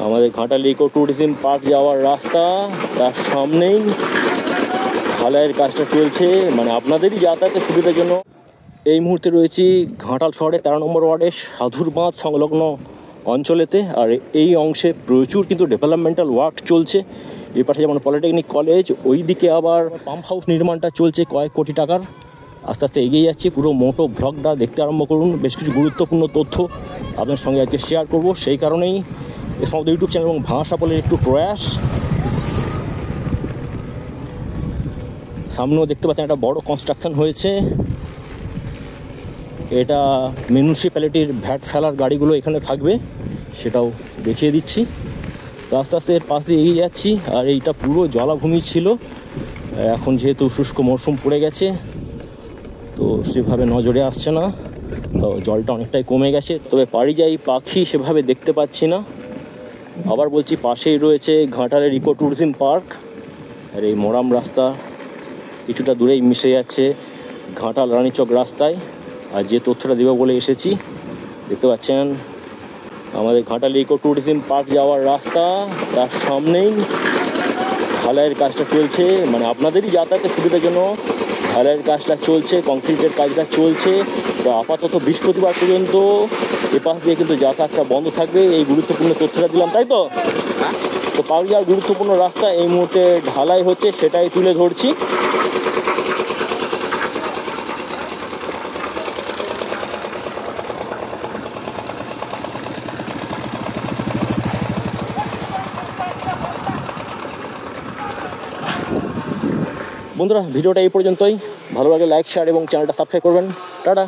আমাদের Ghatal eco tourism park যাওয়ার রাস্তা, তার সামনেই ঢালাইয়ের কাজটা চলছে, মানে আপনাদেরই যাতায়াতের সুবিধার জন্য। এই মুহূর্তে রয়েছি ঘাটাল শহরে 13 নম্বর ওয়ার্ডের সাধুর বাঁধ সংলগ্ন অঞ্চলেতে। আর এই অংশে প্রচুর কিন্তু ডেভেলপমেন্টাল ওয়ার্ক চলছে। এই পাশে যেমন পলিটেকনিক কলেজ, ওই দিকে আবার পাম্প হাউস নির্মাণটা চলছে কয়েক কোটি টাকার। আস্তে আস্তে এগিয়ে যাচ্ছি, পুরো মোটো ভ্লগটা দেখতে আরম্ভ করুন। বেশ কিছু গুরুত্বপূর্ণ তথ্য আপনার সঙ্গে আজকে শেয়ার করব, সেই কারণেই সমস্ত ইউটিউব চ্যানেল এবং ভাষা বলে একটু প্রয়াস। সামনেও দেখতে পাচ্ছেন একটা বড় কনস্ট্রাকশন হয়েছে। এটা মিউনিসিপ্যালিটির ভ্যাট ফেলার গাড়িগুলো এখানে থাকবে, সেটাও দেখিয়ে দিচ্ছি। তো আস্তে আস্তে এর পাশ দিয়ে এগিয়ে যাচ্ছি। আর এইটা পুরো জলাভূমি ছিল, এখন যেহেতু শুষ্ক মরশুম পড়ে গেছে তো সেভাবে নজরে আসছে না, তো জলটা অনেকটাই কমে গেছে। তবে পারিযায়ী পাখি সেভাবে দেখতে পাচ্ছি না। আবার বলছি, পাশেই রয়েছে ঘাটালের ইকো ট্যুরিজম পার্ক। আর এই মোরাম রাস্তা কিছুটা দূরেই মিশে যাচ্ছে ঘাটাল রানীচক রাস্তায়। আর যে তথ্যটা দেবো বলে এসেছি, দেখতে পাচ্ছেন আমাদের ঘাটাল ইকো ট্যুরিজম পার্ক যাওয়ার রাস্তা, তার সামনেই ঢালাইয়ের কাজটা চলছে, মানে আপনাদেরই যাতায়াতের সুবিধার জন্য ঢালাইয়ের কাজটা চলছে, কংক্রিটের কাজটা চলছে। তো আপাতত বৃহস্পতিবার পর্যন্ত এপাশ দিয়ে কিন্তু যাতায়াতটা বন্ধ থাকবে। এই গুরুত্বপূর্ণ তথ্যটা দিলাম, তাই তো? তো পার্ক যাওয়ার গুরুত্বপূর্ণ রাস্তা এই মুহূর্তে ঢালাই হচ্ছে, সেটাই তুলে ধরছি। বন্ধুরা, ভিডিওটা এই পর্যন্তই। ভালো লাগে লাইক, শেয়ার এবং চ্যানেলটা সাবস্ক্রাইব করবেন। টাটা।